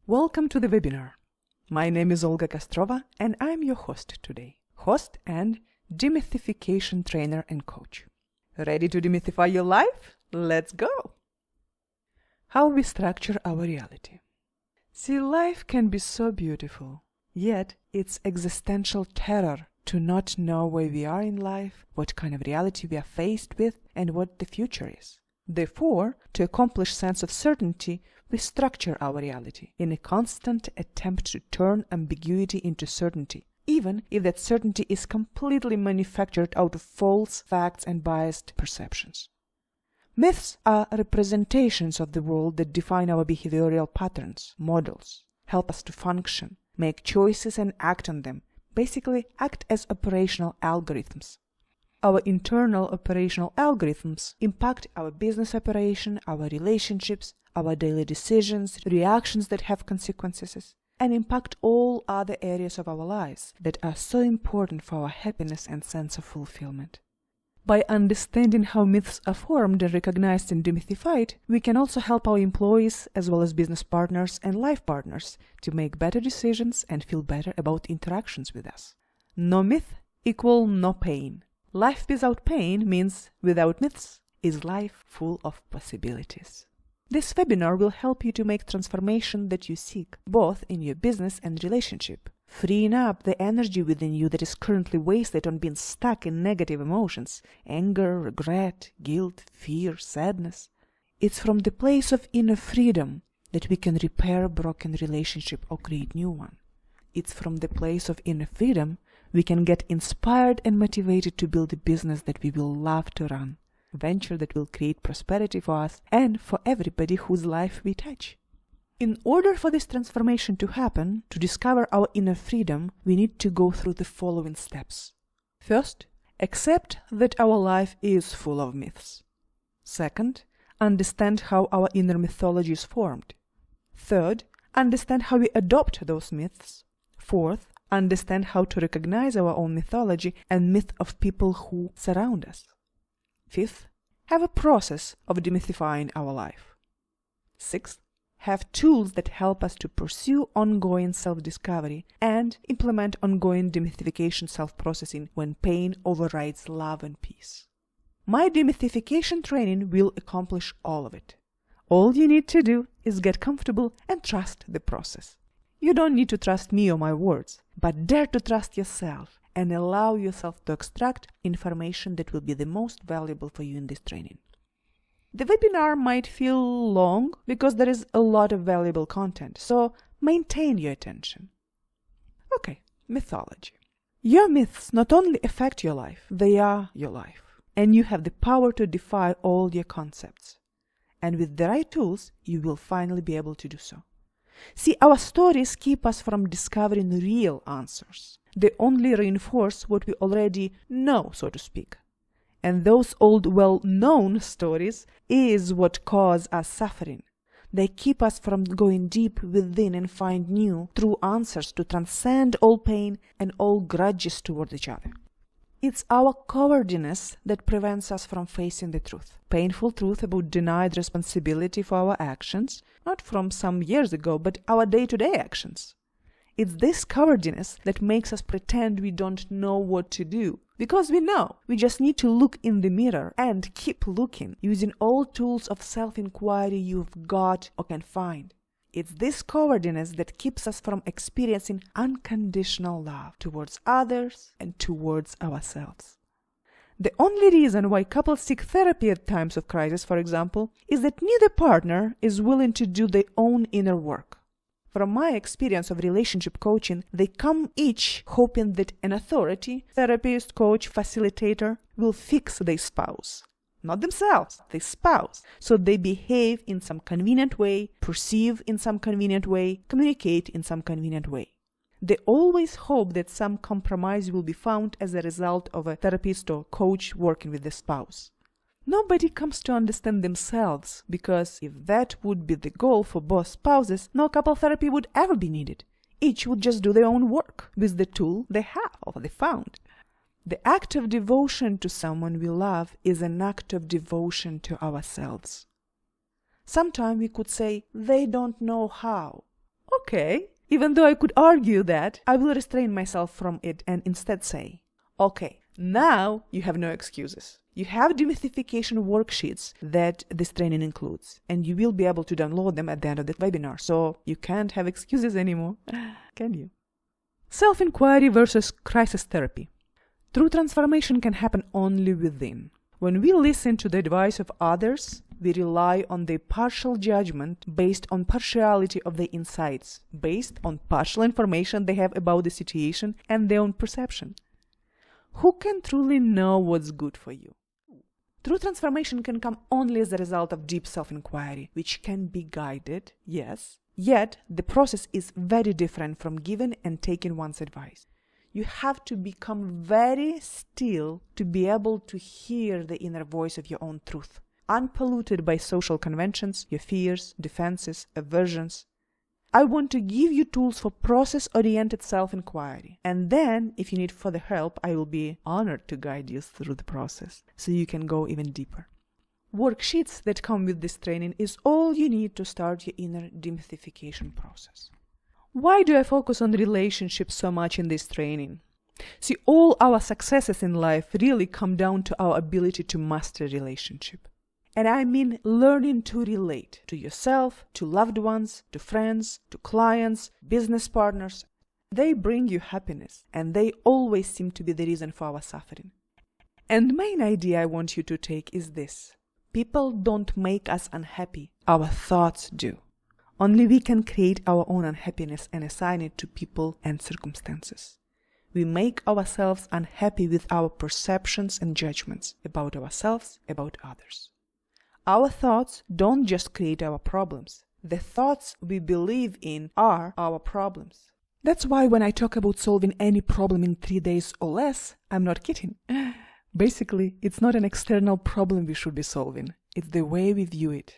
Welcome to the webinar. My name is Olga Kostrova and I'm your host today. Host and DeMYTHification trainer and coach. Ready to demythify your life? Let's go! How we structure our reality. See, life can be so beautiful, yet it's existential terror to not know where we are in life, what kind of reality we are faced with, and what the future is. Therefore, to accomplish sense of certainty, we structure our reality in a constant attempt to turn ambiguity into certainty, even if that certainty is completely manufactured out of false facts and biased perceptions. Myths are representations of the world that define our behavioral patterns, models, help us to function, make choices and act on them, basically act as operational algorithms. Our internal operational algorithms impact our business operation, our relationships, our daily decisions, reactions that have consequences, and impact all other areas of our lives that are so important for our happiness and sense of fulfillment. By understanding how myths are formed and recognized and demythified, we can also help our employees as well as business partners and life partners to make better decisions and feel better about interactions with us. No myth equal no pain. Life without pain means without myths is life full of possibilities. This webinar will help you to make transformation that you seek, both in your business and relationship, freeing up the energy within you that is currently wasted on being stuck in negative emotions, anger, regret, guilt, fear, sadness. It's from the place of inner freedom that we can repair a broken relationship or create new one. It's from the place of inner freedom we can get inspired and motivated to build a business that we will love to run, a venture that will create prosperity for us and for everybody whose life we touch. In order for this transformation to happen, to discover our inner freedom, we need to go through the following steps. First, accept that our life is full of myths. Second, understand how our inner mythology is formed. Third, understand how we adopt those myths. Fourth, understand how to recognize our own mythology and myth of people who surround us. Fifth, have a process of demythifying our life. Sixth, have tools that help us to pursue ongoing self-discovery and implement ongoing demythification self-processing when pain overrides love and peace. My demythification training will accomplish all of it. All you need to do is get comfortable and trust the process. You don't need to trust me or my words, but dare to trust yourself and allow yourself to extract information that will be the most valuable for you in this training. The webinar might feel long because there is a lot of valuable content, so maintain your attention. Okay, mythology. Your myths not only affect your life, they are your life, and you have the power to defy all your concepts. And with the right tools, you will finally be able to do so. See, our stories keep us from discovering real answers. They only reinforce what we already know, so to speak. And those old, well-known stories is what cause us suffering. They keep us from going deep within and find new, true answers to transcend all pain and all grudges toward each other. It's our cowardliness that prevents us from facing the truth. Painful truth about denied responsibility for our actions, not from some years ago, but our day-to-day actions. It's this cowardliness that makes us pretend we don't know what to do. Because we know, we just need to look in the mirror and keep looking, using all tools of self-inquiry you've got or can find. It's this cowardliness that keeps us from experiencing unconditional love towards others and towards ourselves. The only reason why couples seek therapy at times of crisis, for example, is that neither partner is willing to do their own inner work. From my experience of relationship coaching, they come each hoping that an authority, therapist, coach, facilitator, will fix their spouse. Not themselves, their spouse. So they behave in some convenient way, perceive in some convenient way, communicate in some convenient way. They always hope that some compromise will be found as a result of a therapist or coach working with the spouse. Nobody comes to understand themselves, because if that would be the goal for both spouses, no couple therapy would ever be needed. Each would just do their own work with the tool they have or they found. The act of devotion to someone we love is an act of devotion to ourselves. Sometimes we could say, they don't know how. Okay. Even though I could argue that, I will restrain myself from it and instead say, okay, now you have no excuses. You have demythification worksheets that this training includes, and you will be able to download them at the end of the webinar, so you can't have excuses anymore, can you? Self-inquiry versus crisis therapy. True transformation can happen only within. When we listen to the advice of others, we rely on their partial judgment based on partiality of their insights, based on partial information they have about the situation and their own perception. Who can truly know what's good for you? True transformation can come only as a result of deep self-inquiry, which can be guided, yes, yet the process is very different from giving and taking one's advice. You have to become very still to be able to hear the inner voice of your own truth, unpolluted by social conventions, your fears, defenses, aversions. I want to give you tools for process-oriented self-inquiry. And then, if you need further help, I will be honored to guide you through the process so you can go even deeper. Worksheets that come with this training is all you need to start your inner demythification process. Why do I focus on relationships so much in this training? See, all our successes in life really come down to our ability to master a relationship. And I mean learning to relate to yourself, to loved ones, to friends, to clients, business partners. They bring you happiness, and they always seem to be the reason for our suffering. And the main idea I want you to take is this. People don't make us unhappy. Our thoughts do. Only we can create our own unhappiness and assign it to people and circumstances. We make ourselves unhappy with our perceptions and judgments about ourselves, about others. Our thoughts don't just create our problems. The thoughts we believe in are our problems. That's why when I talk about solving any problem in 3 days or less, I'm not kidding. Basically, it's not an external problem we should be solving. It's the way we view it.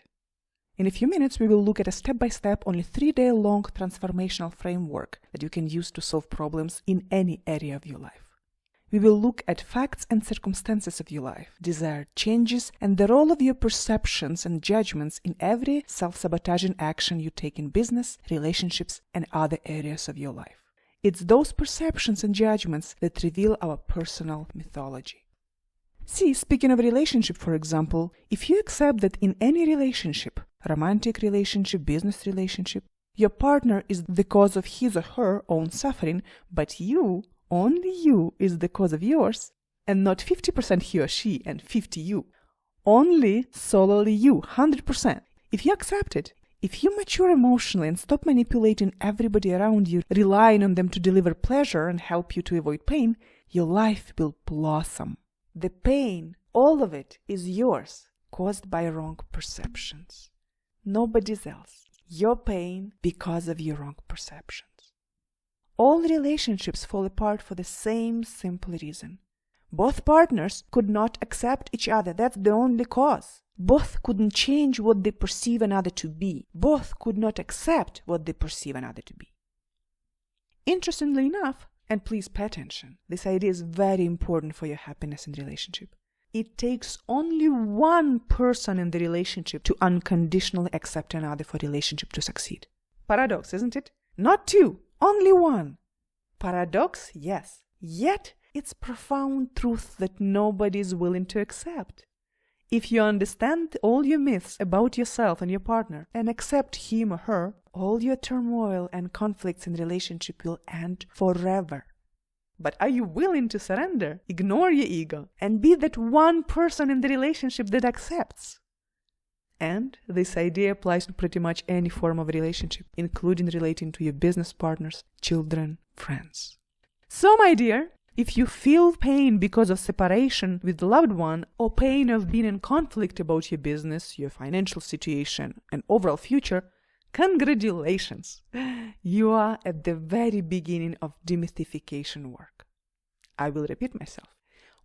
In a few minutes, we will look at a step-by-step, only 3-day-long transformational framework that you can use to solve problems in any area of your life. We will look at facts and circumstances of your life, desired changes, and the role of your perceptions and judgments in every self-sabotaging action you take in business, relationships, and other areas of your life. It's those perceptions and judgments that reveal our personal mythology. See, speaking of relationship, for example, if you accept that in any relationship, romantic relationship, business relationship, your partner is the cause of his or her own suffering, but you, only you, is the cause of yours, and not 50% he or she and 50% you. Only solely you, 100%. If you accept it, if you mature emotionally and stop manipulating everybody around you, relying on them to deliver pleasure and help you to avoid pain, your life will blossom. The pain, all of it, is yours, caused by wrong perceptions. Nobody's else. Your pain because of your wrong perceptions. All relationships fall apart for the same simple reason. Both partners could not accept each other. That's the only cause. Both couldn't change what they perceive another to be. Both could not accept what they perceive another to be. Interestingly enough, and please pay attention, this idea is very important for your happiness in relationship. It takes only one person in the relationship to unconditionally accept another for relationship to succeed. Paradox, isn't it? Not two, only one. Paradox, yes. Yet, it's profound truth that nobody is willing to accept. If you understand all your myths about yourself and your partner and accept him or her, all your turmoil and conflicts in relationship will end forever. But are you willing to surrender, ignore your ego, and be that one person in the relationship that accepts? And this idea applies to pretty much any form of relationship, including relating to your business partners, children, friends. So, my dear, if you feel pain because of separation with the loved one, or pain of being in conflict about your business, your financial situation, and overall future, congratulations! You are at the very beginning of demythification work. I will repeat myself.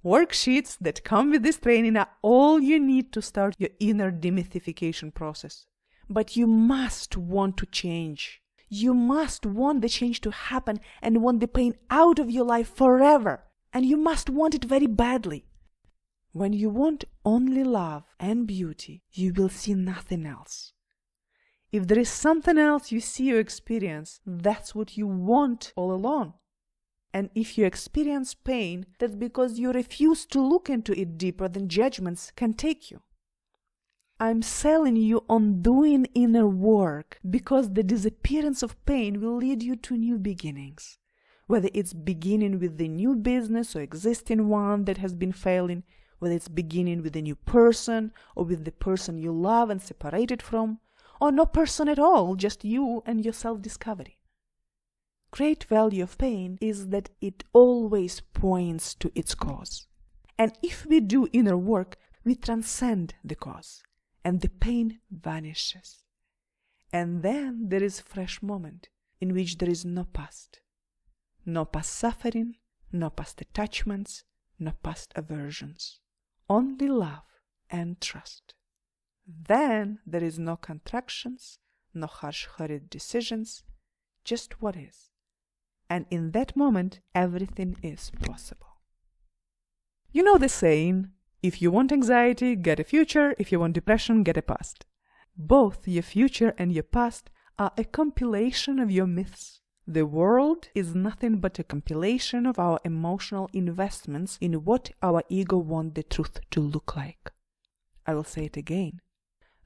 Worksheets that come with this training are all you need to start your inner demythification process. But you must want to change. You must want the change to happen and want the pain out of your life forever. And you must want it very badly. When you want only love and beauty, you will see nothing else. If there is something else you see or experience, that's what you want all along. And if you experience pain, that's because you refuse to look into it deeper than judgments can take you. I'm selling you on doing inner work because the disappearance of pain will lead you to new beginnings. Whether it's beginning with the new business or existing one that has been failing, whether it's beginning with a new person or with the person you love and separated from, or no person at all, just you and your self-discovery. Great value of pain is that it always points to its cause. And if we do inner work, we transcend the cause, and the pain vanishes. And then there is a fresh moment in which there is no past. No past suffering, no past attachments, no past aversions. Only love and trust. Then there is no contractions, no harsh, hurried decisions, just what is. And in that moment, everything is possible. You know the saying, if you want anxiety, get a future. If you want depression, get a past. Both your future and your past are a compilation of your myths. The world is nothing but a compilation of our emotional investments in what our ego wants the truth to look like. I will say it again.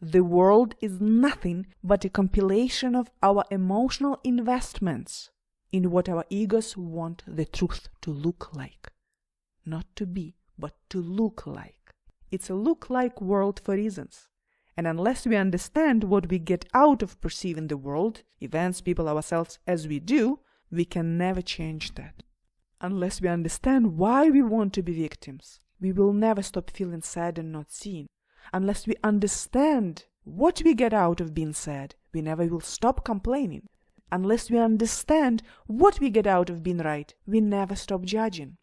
The world is nothing but a compilation of our emotional investments in what our egos want the truth to look like. Not to be, but to look like. It's a look-like world for reasons. And unless we understand what we get out of perceiving the world, events, people, ourselves as we do, we can never change that. Unless we understand why we want to be victims, we will never stop feeling sad and not seen. Unless we understand what we get out of being sad, we never will stop complaining. Unless we understand what we get out of being right, we never stop judging.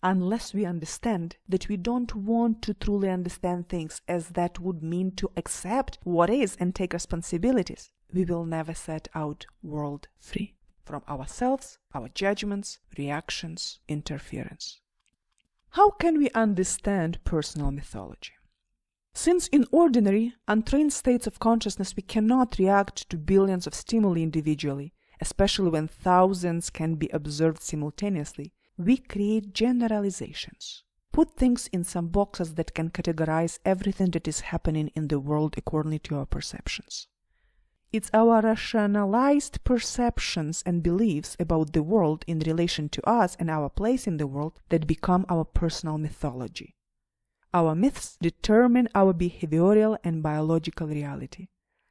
Unless we understand that we don't want to truly understand things, as that would mean to accept what is and take responsibilities, we will never set out world free from ourselves, our judgments, reactions, interference. How can we understand personal mythology? Since in ordinary, untrained states of consciousness we cannot react to billions of stimuli individually, especially when thousands can be observed simultaneously, we create generalizations. Put things in some boxes that can categorize everything that is happening in the world according to our perceptions. It's our rationalized perceptions and beliefs about the world in relation to us and our place in the world that become our personal mythology. Our myths determine our behavioral and biological reality.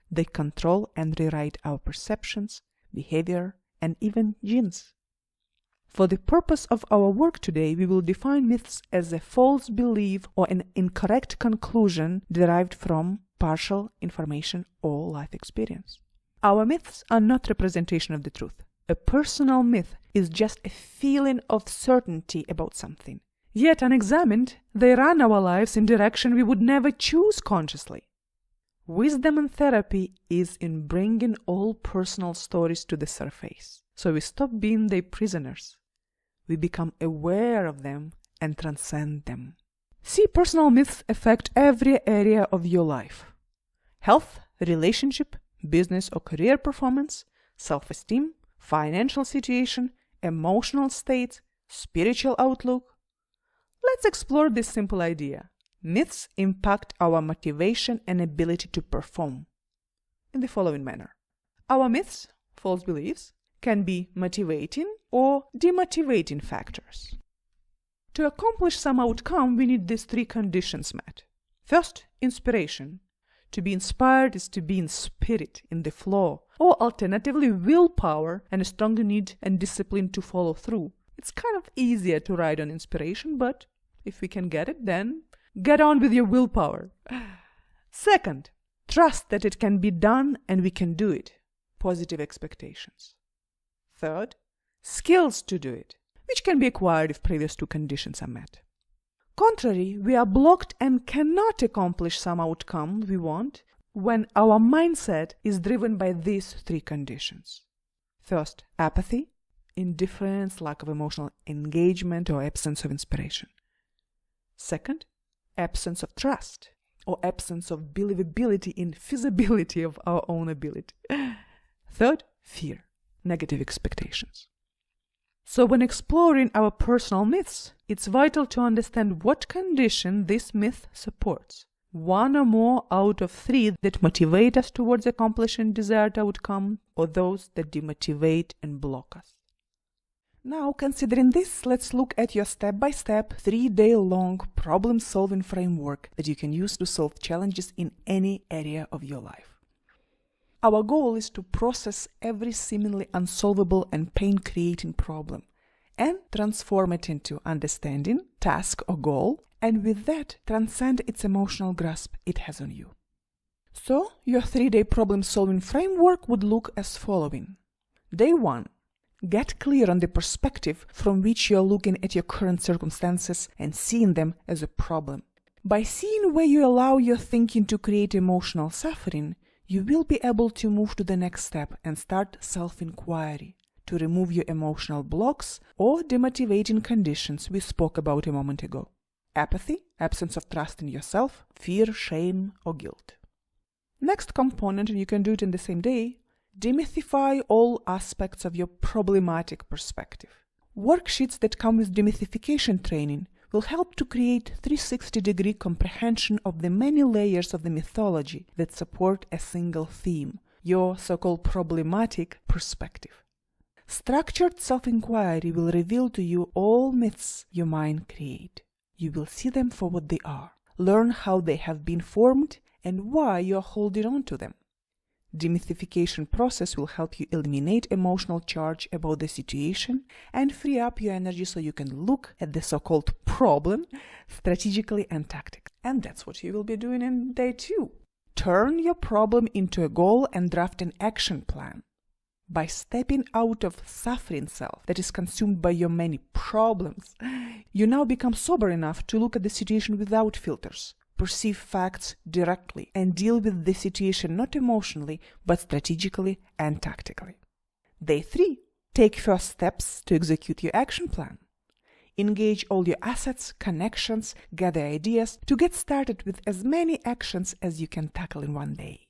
They control and rewrite our perceptions, behavior, and even genes. For the purpose of our work today, we will define myths as a false belief or an incorrect conclusion derived from partial information or life experience. Our myths are not representation of the truth. A personal myth is just a feeling of certainty about something. Yet unexamined, they run our lives in direction we would never choose consciously. Wisdom in therapy is in bringing all personal stories to the surface, so we stop being their prisoners. We become aware of them and transcend them. See, personal myths affect every area of your life. Health, relationship, business or career performance, self-esteem, financial situation, emotional states, spiritual outlook. Let's explore this simple idea. Myths impact our motivation and ability to perform in the following manner. Our myths, false beliefs, can be motivating or demotivating factors. To accomplish some outcome, we need these three conditions met. First, inspiration. To be inspired is to be in spirit, in the flow, or alternatively willpower and a stronger need and discipline to follow through. It's kind of easier to ride on inspiration, but if we can get it, then get on with your willpower. Second, trust that it can be done and we can do it. Positive expectations. Third, skills to do it, which can be acquired if previous two conditions are met. Contrary, we are blocked and cannot accomplish some outcome we want when our mindset is driven by these three conditions. First, apathy, indifference, lack of emotional engagement, or absence of inspiration. Second, absence of trust, or absence of believability in feasibility of our own ability. Third, fear, negative expectations. So when exploring our personal myths, it's vital to understand what condition this myth supports. One or more out of three that motivate us towards accomplishing desired outcome, or those that demotivate and block us. Now, considering this, let's look at your step-by-step, 3-day-long problem-solving framework that you can use to solve challenges in any area of your life. Our goal is to process every seemingly unsolvable and pain-creating problem and transform it into understanding, task, or goal, and with that, transcend its emotional grasp it has on you. So, your 3-day problem-solving framework would look as following. Day 1. Get clear on the perspective from which you are looking at your current circumstances and seeing them as a problem. By seeing where you allow your thinking to create emotional suffering, you will be able to move to the next step and start self-inquiry to remove your emotional blocks or demotivating conditions we spoke about a moment ago. Apathy, absence of trust in yourself, fear, shame, or guilt. Next component, and you can do it in the same day, demythify all aspects of your problematic perspective. Worksheets that come with demythification training will help to create 360-degree comprehension of the many layers of the mythology that support a single theme, your so-called problematic perspective. Structured self-inquiry will reveal to you all myths your mind creates. You will see them for what they are, learn how they have been formed, and why you are holding on to them. Demythification process will help you eliminate emotional charge about the situation and free up your energy so you can look at the so-called problem strategically and tactically. And that's what you will be doing in day 2. Turn your problem into a goal and draft an action plan. By stepping out of suffering self that is consumed by your many problems, you now become sober enough to look at the situation without filters, perceive facts directly, and deal with the situation not emotionally, but strategically and tactically. Day 3. Take first steps to execute your action plan. Engage all your assets, connections, gather ideas to get started with as many actions as you can tackle in one day.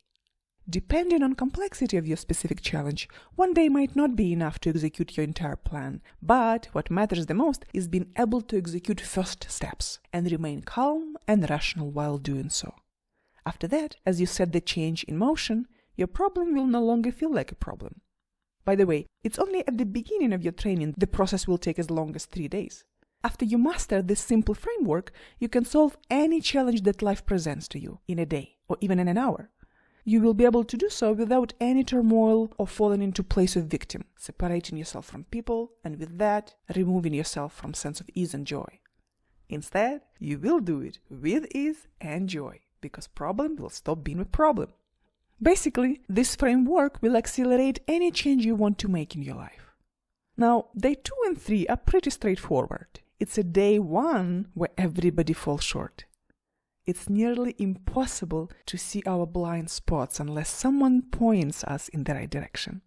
Depending on complexity of your specific challenge, one day might not be enough to execute your entire plan, but what matters the most is being able to execute first steps and remain calm and rational while doing so. After that, as you set the change in motion, your problem will no longer feel like a problem. By the way, it's only at the beginning of your training the process will take as long as 3 days. After you master this simple framework, you can solve any challenge that life presents to you in a day or even in an hour. You will be able to do so without any turmoil or falling into place of victim, separating yourself from people, and with that, removing yourself from sense of ease and joy. Instead, you will do it with ease and joy, because problem will stop being a problem. Basically, this framework will accelerate any change you want to make in your life. Now, day 2 and 3 are pretty straightforward. It's a day 1 where everybody falls short. It's nearly impossible to see our blind spots unless someone points us in the right direction.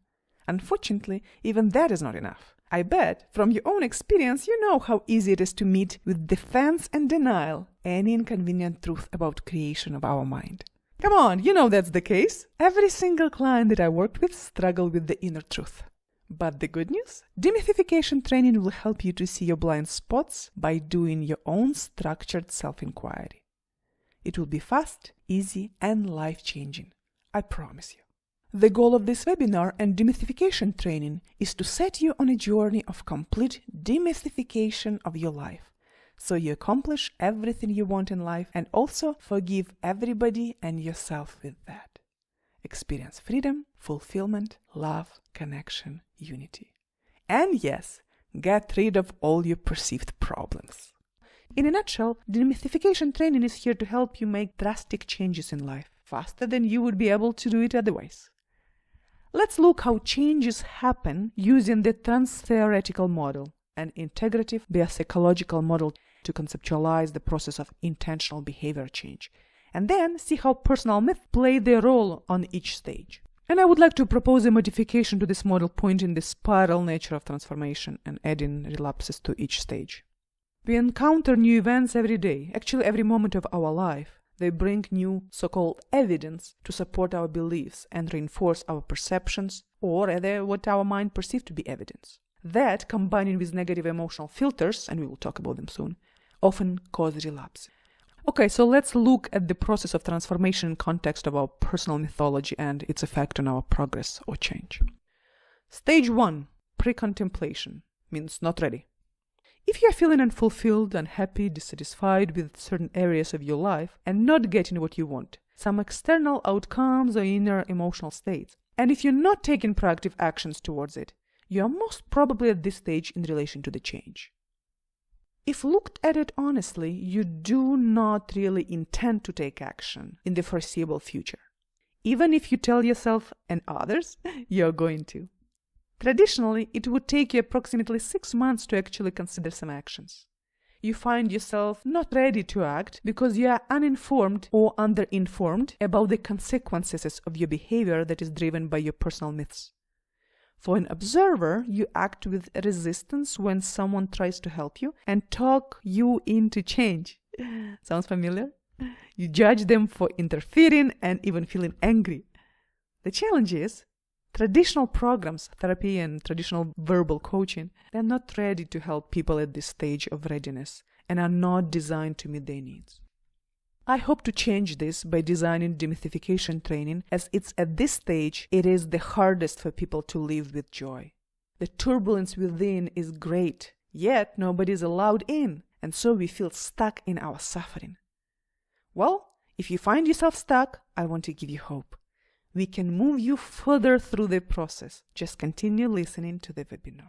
Unfortunately, even that is not enough. I bet, from your own experience, you know how easy it is to meet with defense and denial any inconvenient truth about creation of our mind. Come on, you know that's the case. Every single client that I worked with struggled with the inner truth. But the good news? Demythification training will help you to see your blind spots by doing your own structured self-inquiry. It will be fast, easy, and life-changing. I promise you. The goal of this webinar and demythification training is to set you on a journey of complete demythification of your life, so you accomplish everything you want in life and also forgive everybody and yourself with that. Experience freedom, fulfillment, love, connection, unity. And yes, get rid of all your perceived problems. In a nutshell, demythification training is here to help you make drastic changes in life faster than you would be able to do it otherwise. Let's look how changes happen using the Transtheoretical Model, an integrative biopsychological model to conceptualize the process of intentional behavior change, and then see how personal myths play their role on each stage. And I would like to propose a modification to this model pointing the spiral nature of transformation and adding relapses to each stage. We encounter new events every day, actually every moment of our life, They bring new so-called evidence to support our beliefs and reinforce our perceptions, or rather what our mind perceives to be evidence. That, combining with negative emotional filters, and we will talk about them soon, often cause relapse. Okay, so let's look at the process of transformation in context of our personal mythology and its effect on our progress or change. Stage 1, pre-contemplation, means not ready. If you are feeling unfulfilled, unhappy, dissatisfied with certain areas of your life and not getting what you want, some external outcomes or inner emotional states, and if you're not taking proactive actions towards it, you are most probably at this stage in relation to the change. If looked at it honestly, you do not really intend to take action in the foreseeable future, even if you tell yourself and others you're going to. Traditionally, it would take you approximately 6 months to actually consider some actions. You find yourself not ready to act because you are uninformed or underinformed about the consequences of your behavior that is driven by your personal myths. For an observer, you act with resistance when someone tries to help you and talk you into change. Sounds familiar? You judge them for interfering and even feeling angry. The challenge is, traditional programs, therapy and traditional verbal coaching, they're not ready to help people at this stage of readiness and are not designed to meet their needs. I hope to change this by designing DeMYTHification training, as it's at this stage it is the hardest for people to live with joy. The turbulence within is great, yet nobody is allowed in, and so we feel stuck in our suffering. Well, if you find yourself stuck, I want to give you hope. We can move you further through the process. Just continue listening to the webinar.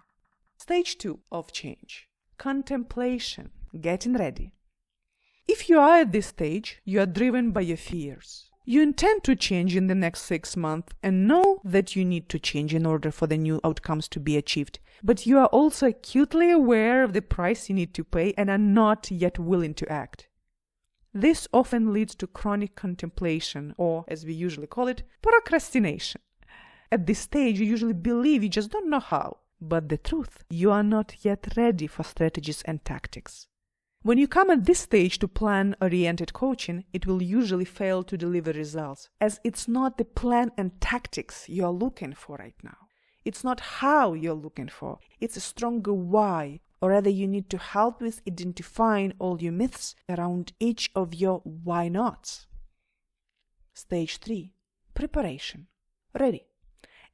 Stage 2 of change. Contemplation. Getting ready. If you are at this stage, you are driven by your fears. You intend to change in the next 6 months and know that you need to change in order for the new outcomes to be achieved. But you are also acutely aware of the price you need to pay and are not yet willing to act. This often leads to chronic contemplation, or, as we usually call it, procrastination. At this stage, you usually believe you just don't know how. But the truth, you are not yet ready for strategies and tactics. When you come at this stage to plan-oriented coaching, it will usually fail to deliver results, as it's not the plan and tactics you are looking for right now. It's not how you're looking for, it's a stronger why. Or rather, you need to help with identifying all your myths around each of your why nots. Stage 3, preparation, ready.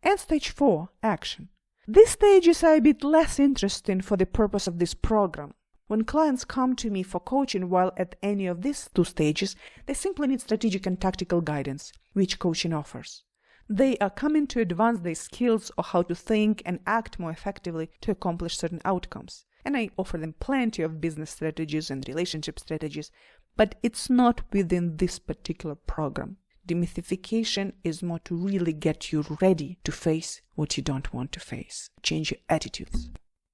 And stage 4, action. These stages are a bit less interesting for the purpose of this program. When clients come to me for coaching while at any of these 2 stages, they simply need strategic and tactical guidance, which coaching offers. They are coming to advance their skills or how to think and act more effectively to accomplish certain outcomes. And I offer them plenty of business strategies and relationship strategies, but it's not within this particular program. DeMYTHification is more to really get you ready to face what you don't want to face. Change your attitudes.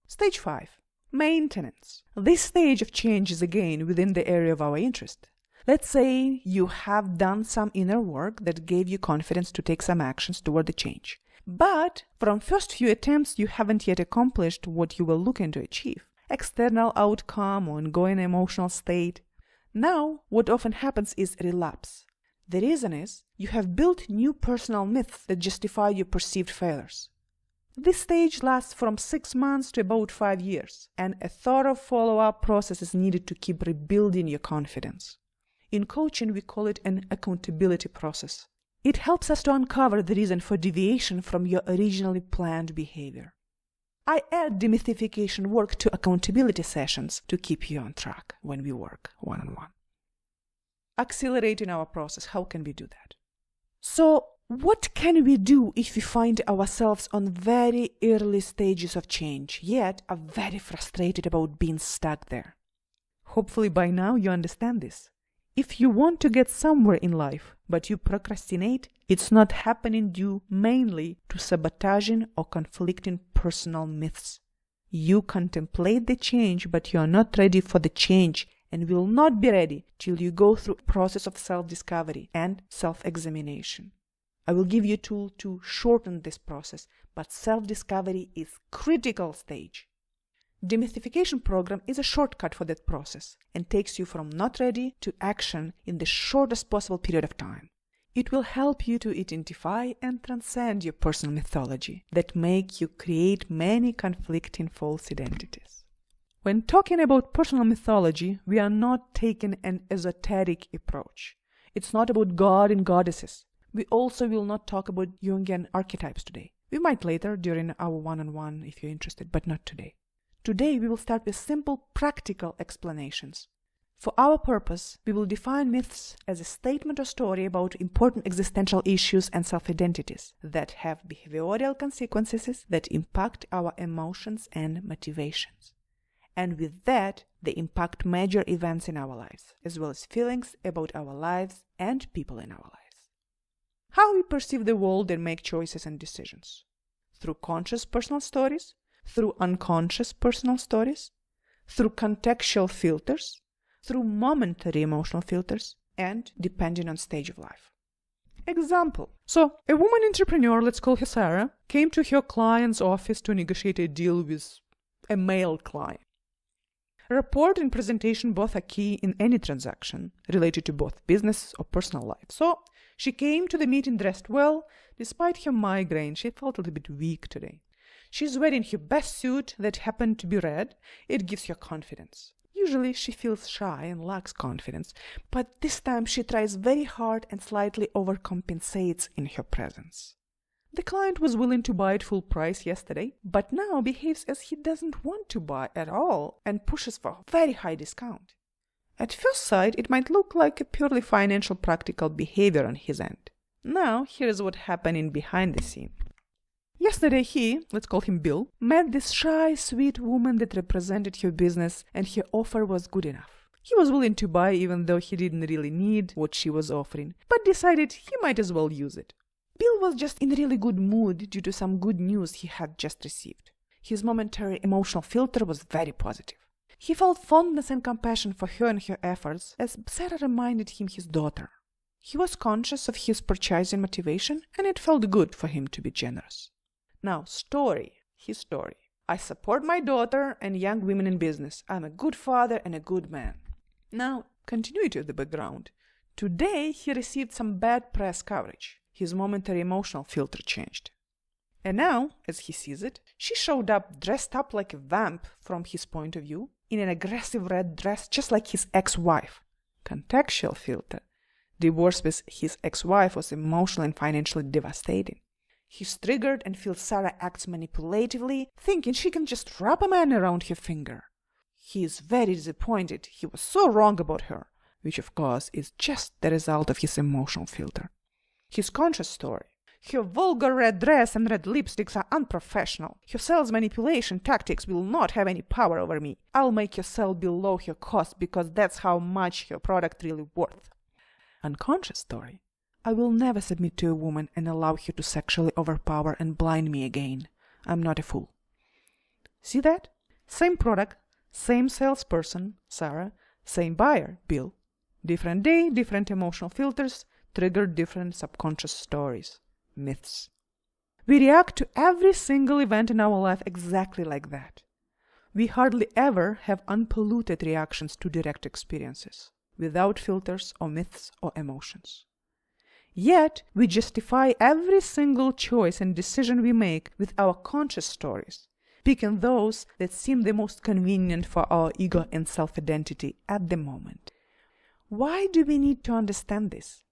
Stage 5. Maintenance. This stage of change is again within the area of our interest. Let's say you have done some inner work that gave you confidence to take some actions toward the change. But from first few attempts, you haven't yet accomplished what you were looking to achieve. External outcome or ongoing emotional state. Now, what often happens is relapse. The reason is you have built new personal myths that justify your perceived failures. This stage lasts from 6 months to about 5 years, and a thorough follow-up process is needed to keep rebuilding your confidence. In coaching, we call it an accountability process. It helps us to uncover the reason for deviation from your originally planned behavior. I add DeMYTHification work to accountability sessions to keep you on track when we work one-on-one. Accelerating our process, how can we do that? So, what can we do if we find ourselves on very early stages of change, yet are very frustrated about being stuck there? Hopefully by now you understand this. If you want to get somewhere in life, but you procrastinate, it's not happening due mainly to sabotaging or conflicting personal myths. You contemplate the change, but you are not ready for the change and will not be ready till you go through a process of self-discovery and self-examination. I will give you a tool to shorten this process, but self-discovery is a critical stage. DeMYTHification program is a shortcut for that process and takes you from not ready to action in the shortest possible period of time. It will help you to identify and transcend your personal mythology that make you create many conflicting false identities. When talking about personal mythology, we are not taking an esoteric approach. It's not about God and goddesses. We also will not talk about Jungian archetypes today. We might later during our one-on-one if you're interested, but not today. Today we will start with simple, practical explanations. For our purpose, we will define myths as a statement or story about important existential issues and self-identities that have behavioral consequences that impact our emotions and motivations. And with that, they impact major events in our lives, as well as feelings about our lives and people in our lives. How we perceive the world and make choices and decisions. Through conscious personal stories, through unconscious personal stories, through contextual filters, through momentary emotional filters, and depending on stage of life. Example. So, a woman entrepreneur, let's call her Sarah, came to her client's office to negotiate a deal with a male client. Rapport and presentation both are key in any transaction related to both business or personal life. So, she came to the meeting dressed well. Despite her migraine, she felt a little bit weak today. She's wearing her best suit that happened to be red. It gives her confidence. Usually she feels shy and lacks confidence, but this time she tries very hard and slightly overcompensates in her presence. The client was willing to buy at full price yesterday, but now behaves as he doesn't want to buy at all and pushes for a very high discount. At first sight, it might look like a purely financial practical behavior on his end. Now, here's what happened behind the scene. Yesterday he, let's call him Bill, met this shy, sweet woman that represented her business and her offer was good enough. He was willing to buy even though he didn't really need what she was offering, but decided he might as well use it. Bill was just in a really good mood due to some good news he had just received. His momentary emotional filter was very positive. He felt fondness and compassion for her and her efforts as Sarah reminded him his daughter. He was conscious of his purchasing motivation and it felt good for him to be generous. Now, his story. I support my daughter and young women in business. I'm a good father and a good man. Now, continuity of the background. Today, he received some bad press coverage. His momentary emotional filter changed. And now, as he sees it, she showed up dressed up like a vamp from his point of view, in an aggressive red dress just like his ex-wife. Contextual filter. Divorce with his ex-wife was emotionally and financially devastating. He's triggered and feels Sarah acts manipulatively, thinking she can just wrap a man around her finger. He is very disappointed. He was so wrong about her, which of course is just the result of his emotional filter. His conscious story. Her vulgar red dress and red lipsticks are unprofessional. Her sales manipulation tactics will not have any power over me. I'll make her sell below her cost because that's how much her product really worth. Unconscious story. I will never submit to a woman and allow her to sexually overpower and blind me again. I'm not a fool. See that? Same product, same salesperson, Sarah, same buyer, Bill. Different day, different emotional filters, trigger different subconscious stories, myths. We react to every single event in our life exactly like that. We hardly ever have unpolluted reactions to direct experiences, without filters or myths or emotions. Yet, we justify every single choice and decision we make with our conscious stories, picking those that seem the most convenient for our ego and self-identity at the moment. Why do we need to understand this?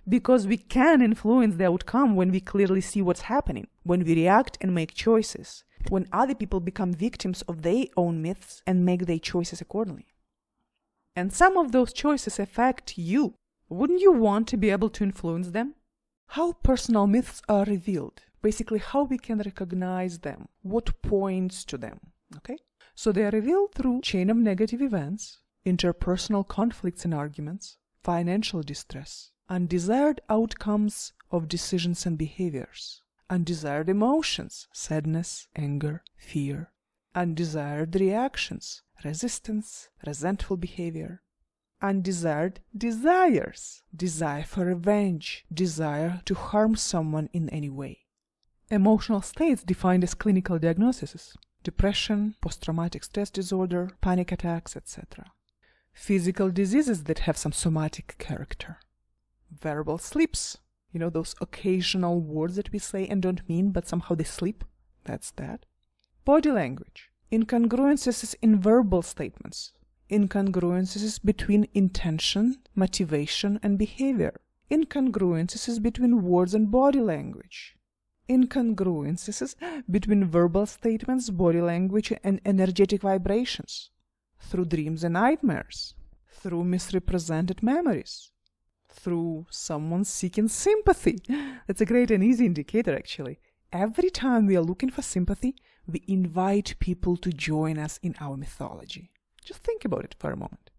Because we can influence the outcome when we clearly see what's happening, when we react and make choices, when other people become victims of their own myths and make their choices accordingly. And some of those choices affect you. Wouldn't you want to be able to influence them? How personal myths are revealed. Basically, how we can recognize them. What points to them. Okay? So they are revealed through chain of negative events, interpersonal conflicts and arguments, financial distress, undesired outcomes of decisions and behaviors, undesired emotions, sadness, anger, fear, undesired reactions, resistance, resentful behavior, undesired desires, desire for revenge, desire to harm someone in any way. Emotional states defined as clinical diagnoses. depression, post-traumatic stress disorder, panic attacks, etc. Physical diseases that have some somatic character. Variable sleeps. You know, those occasional words that we say and don't mean, but somehow they sleep. That's that. Body language. Incongruences in verbal statements. Incongruences between intention, motivation, and behavior. Incongruences between words and body language. Incongruences between verbal statements, body language, and energetic vibrations. Through dreams and nightmares. Through misrepresented memories. Through someone seeking sympathy. That's a great and easy indicator, actually. Every time we are looking for sympathy, we invite people to join us in our mythology. Just think about it for a moment.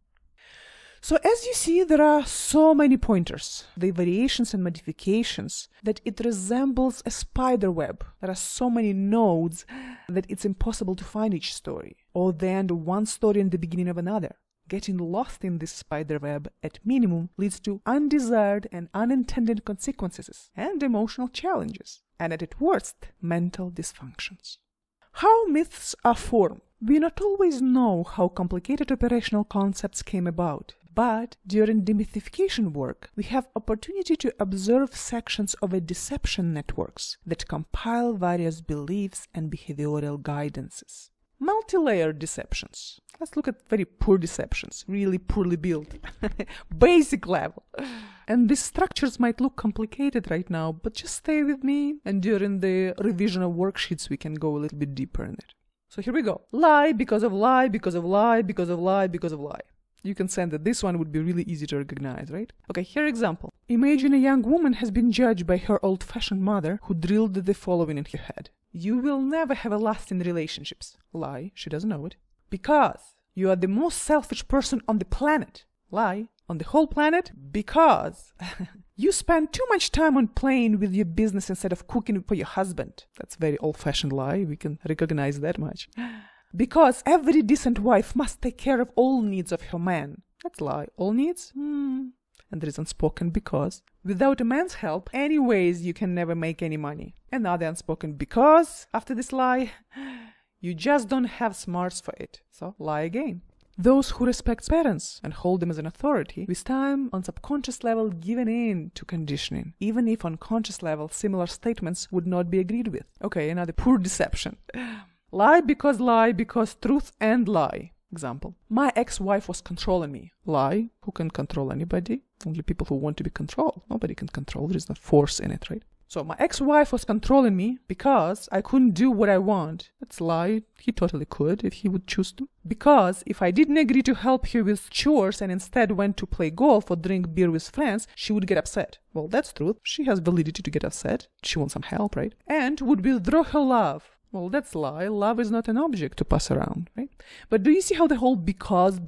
So as you see, there are so many pointers, the variations and modifications, that it resembles a spider web. There are so many nodes that it's impossible to find each story, or the end of one story and the beginning of another. Getting lost in this spider web at minimum leads to undesired and unintended consequences and emotional challenges, and at its worst, mental dysfunctions. How myths are formed. We not always know how complicated operational concepts came about, but during demythification work, we have opportunity to observe sections of a deception networks that compile various beliefs and behavioral guidances. Multi-layered deceptions. Let's look at very poor deceptions, really poorly built, basic level. And these structures might look complicated right now, but just stay with me, and during the revision of worksheets we can go a little bit deeper in it. So here we go. Lie because of lie, because of lie, because of lie, because of lie. You can sense that this one would be really easy to recognize, right? Okay, here example. Imagine a young woman has been judged by her old-fashioned mother who drilled the following in her head. You will never have a lasting relationships. Lie, she doesn't know it. Because you are the most selfish person on the planet. Lie, on the whole planet. Because you spend too much time on playing with your business instead of cooking for your husband. That's a very old-fashioned lie. We can recognize that much. Because every decent wife must take care of all needs of her man. That's a lie. All needs? And there is unspoken because. Without a man's help, anyways, you can never make any money. Another unspoken because, after this lie, you just don't have smarts for it. So, lie again. Those who respect parents and hold them as an authority, with time, on subconscious level, given in to conditioning, even if on conscious level, similar statements would not be agreed with. Okay, another poor deception. Lie because truth and lie. Example. My ex-wife was controlling me. Lie. Who can control anybody? Only people who want to be controlled. Nobody can control. There is no force in it, right? So my ex-wife was controlling me because I couldn't do what I want. That's a lie. He totally could if he would choose to. Because if I didn't agree to help her with chores and instead went to play golf or drink beer with friends, she would get upset. Well, that's truth. She has validity to get upset. She wants some help, right? And would withdraw her love. Well, that's a lie. Love is not an object to pass around, right? But do you see how the whole because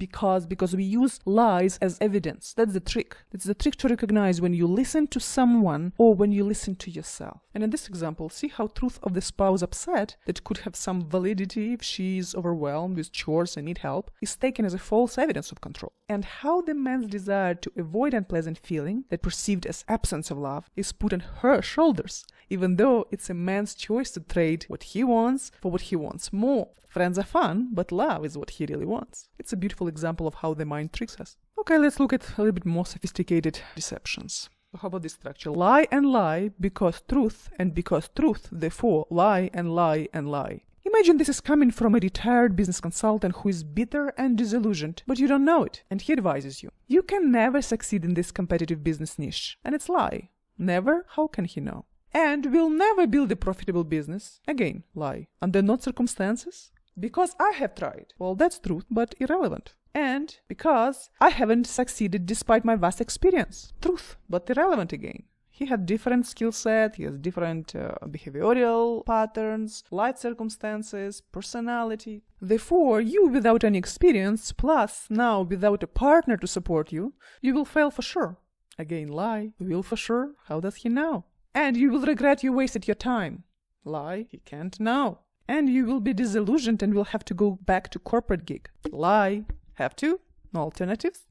we use lies as evidence? That's the trick. It's the trick to recognize when you listen to someone or when you listen to yourself. And in this example, see how truth of the spouse upset that could have some validity if she is overwhelmed with chores and need help is taken as a false evidence of control. And how the man's desire to avoid unpleasant feeling that perceived as absence of love is put on her shoulders, even though it's a man's choice to trade what he wants for what he wants more. Friends are fun, but love is what he really wants. It's a beautiful example of how the mind tricks us. Okay, let's look at a little bit more sophisticated deceptions. So how about this structure? Lie and lie because truth, and because truth, therefore lie and lie and lie. Imagine this is coming from a retired business consultant who is bitter and disillusioned, but you don't know it, and he advises you. You can never succeed in this competitive business niche, and it's lie. Never? How can he know? And will never build a profitable business. Again, lie. Under no circumstances? Because I have tried. Well, that's truth, but irrelevant. And because I haven't succeeded despite my vast experience. Truth, but irrelevant again. He had different skill set, he has different behavioral patterns, life circumstances, personality. Therefore, you without any experience, plus now without a partner to support you, you will fail for sure. Again, lie. Will for sure? How does he know? And you will regret you wasted your time. Lie, he can't know. And you will be disillusioned and will have to go back to corporate gig. Lie, have to? No alternatives?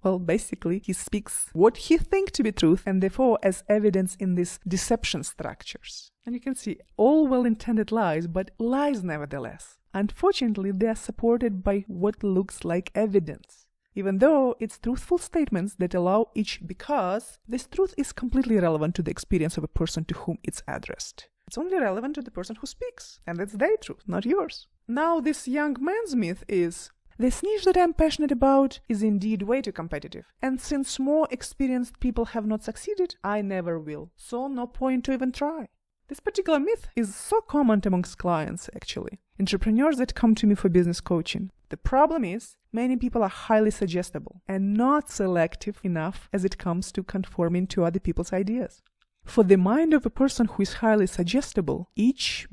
Well, basically, he speaks what he thinks to be truth and therefore as evidence in these deception structures. And you can see all well-intended lies, but lies nevertheless. Unfortunately, they are supported by what looks like evidence. Even though it's truthful statements that allow each because, this truth is completely irrelevant to the experience of a person to whom it's addressed. It's only relevant to the person who speaks, and that's their truth, not yours. Now, this young man's myth is, this niche that I'm passionate about is indeed way too competitive. And since more experienced people have not succeeded, I never will. So no point to even try. This particular myth is so common amongst clients, actually. Entrepreneurs that come to me for business coaching. The problem is, many people are highly suggestible and not selective enough as it comes to conforming to other people's ideas. For the mind of a person who is highly suggestible, each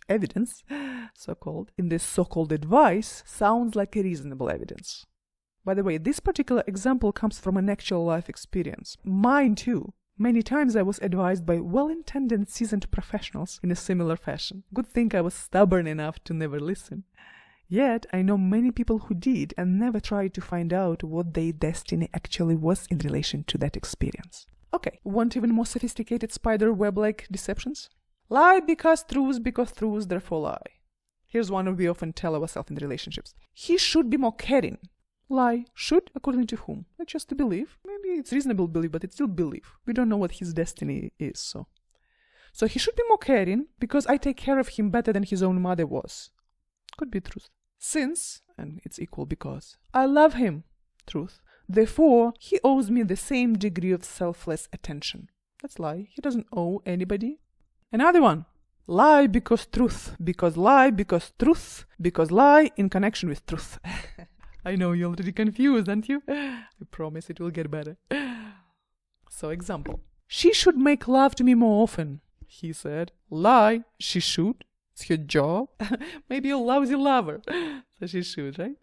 evidence, so-called, in this so-called advice, sounds like a reasonable evidence. By the way, this particular example comes from an actual life experience. Mine too. Many times I was advised by well-intended seasoned professionals in a similar fashion. Good thing I was stubborn enough to never listen. Yet, I know many people who did and never tried to find out what their destiny actually was in relation to that experience. Okay, want even more sophisticated spider web-like deceptions? Lie because truth, therefore lie. Here's one we often tell ourselves in relationships. He should be more caring. Lie. Should? According to whom? Not just to believe. Maybe it's reasonable belief, but it's still belief. We don't know what his destiny is, So he should be more caring because I take care of him better than his own mother was. Could be truth. Since, and it's equal because, I love him. Truth. Therefore, he owes me the same degree of selfless attention. That's lie. He doesn't owe anybody. Another one. Lie because truth. Because lie because truth. Because lie in connection with truth. I know you're already confused, aren't you? I promise it will get better. So, example. She should make love to me more often, he said. Lie. She should. It's her job. Maybe a lousy lover. So she should, right?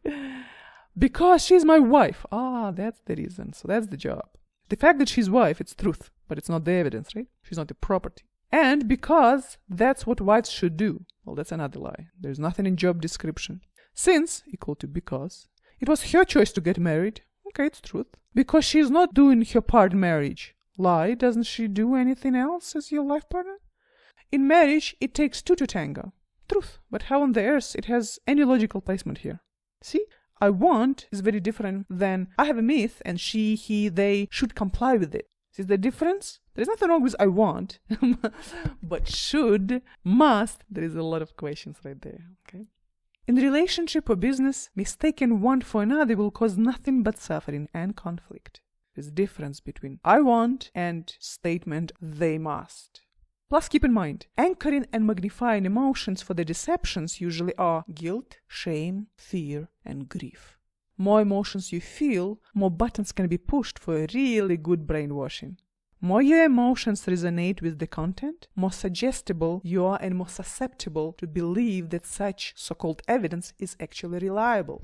Because she's my wife. That's the reason. So that's the job. The fact that she's wife, it's truth, but it's not the evidence, right? She's not the property. And because that's what wives should do. Well, that's another lie. There's nothing in job description. Since, equal to because, it was her choice to get married. Okay, it's truth. Because she's not doing her part in marriage. Lie. Doesn't she do anything else as your life partner? In marriage, it takes two to tango. Truth. But how on the earth it has any logical placement here? See? I want is very different than I have a myth and she, he, they should comply with it. See the difference? There's nothing wrong with I want, but should, must, there is a lot of questions right there, okay? In relationship or business, mistaking one for another will cause nothing but suffering and conflict. There's a difference between I want and statement they must. Plus, keep in mind, anchoring and magnifying emotions for the deceptions usually are guilt, shame, fear, and grief. More emotions you feel, more buttons can be pushed for a really good brainwashing. More your emotions resonate with the content, more suggestible you are and more susceptible to believe that such so-called evidence is actually reliable.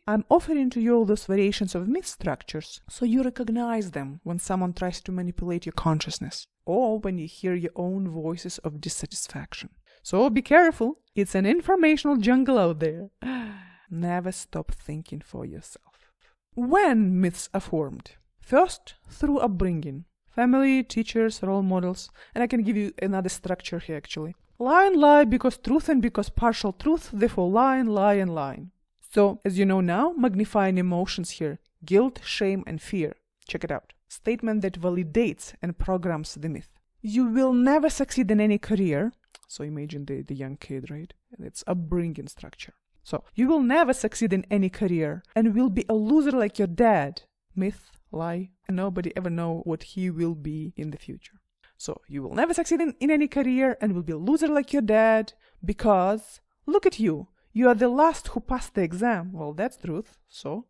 I'm offering to you all those variations of myth structures so you recognize them when someone tries to manipulate your consciousness or when you hear your own voices of dissatisfaction. So be careful, it's an informational jungle out there. Never stop thinking for yourself. When myths are formed? First, through upbringing. Family, teachers, role models, and I can give you another structure here actually. Lie and lie because truth and because partial truth, therefore lie and lie and lie. So, as you know now, magnifying emotions here, guilt, shame, and fear. Check it out. Statement that validates and programs the myth. You will never succeed in any career. So imagine the young kid, right? It's upbringing structure. So, you will never succeed in any career and will be a loser like your dad. Myth, lie, and nobody ever know what he will be in the future. So, you will never succeed in any career and will be a loser like your dad because, look at you. You are the last who passed the exam. Well, that's truth. So,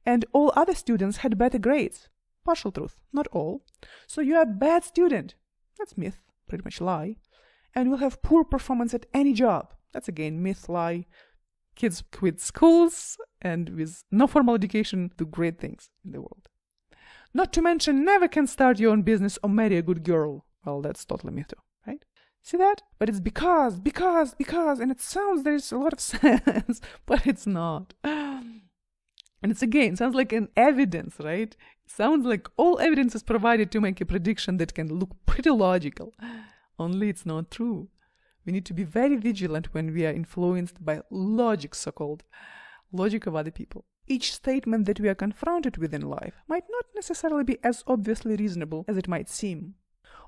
and all other students had better grades. Partial truth, not all. So you are a bad student. That's myth, pretty much lie. And will have poor performance at any job. That's again myth, lie. Kids quit schools and with no formal education do great things in the world. Not to mention never can start your own business or marry a good girl. Well, that's totally myth too, right? See that? But it's because, and it sounds there's a lot of sense, but it's not. And it's again, sounds like an evidence, right? Sounds like all evidence is provided to make a prediction that can look pretty logical. Only it's not true. We need to be very vigilant when we are influenced by logic, so-called logic of other people. Each statement that we are confronted with in life might not necessarily be as obviously reasonable as it might seem.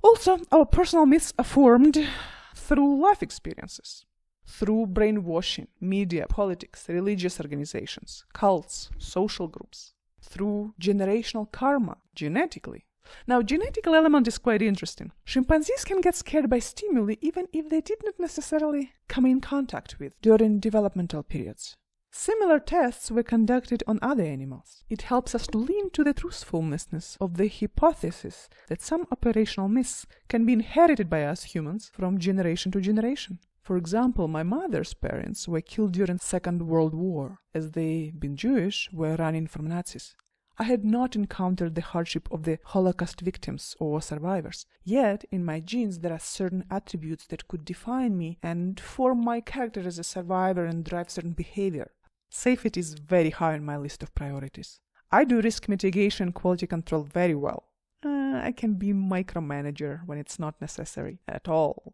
Also, our personal myths are formed through life experiences, through brainwashing, media, politics, religious organizations, cults, social groups, through generational karma, genetically. Now, genetical element is quite interesting. Chimpanzees can get scared by stimuli even if they did not necessarily come in contact with during developmental periods. Similar tests were conducted on other animals. It helps us to lean to the truthfulness of the hypothesis that some operational myths can be inherited by us humans from generation to generation. For example, my mother's parents were killed during the Second World War, as they, being Jewish, were running from Nazis. I had not encountered the hardship of the Holocaust victims or survivors. Yet, in my genes, there are certain attributes that could define me and form my character as a survivor and drive certain behavior. Safety is very high on my list of priorities. I do risk mitigation and quality control very well. I can be micromanager when it's not necessary at all.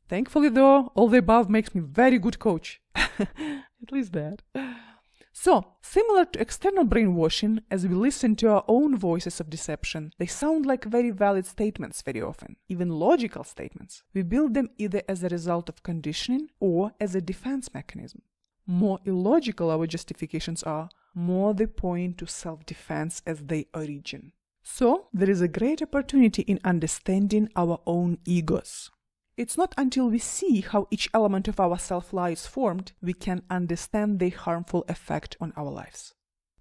Thankfully, though, all the above makes me very good coach. At least that. So, similar to external brainwashing, as we listen to our own voices of deception, they sound like very valid statements very often, even logical statements. We build them either as a result of conditioning or as a defense mechanism. More illogical our justifications are, more they point to self-defense as their origin. So, there is a great opportunity in understanding our own egos. It's not until we see how each element of our self-life is formed, we can understand their harmful effect on our lives.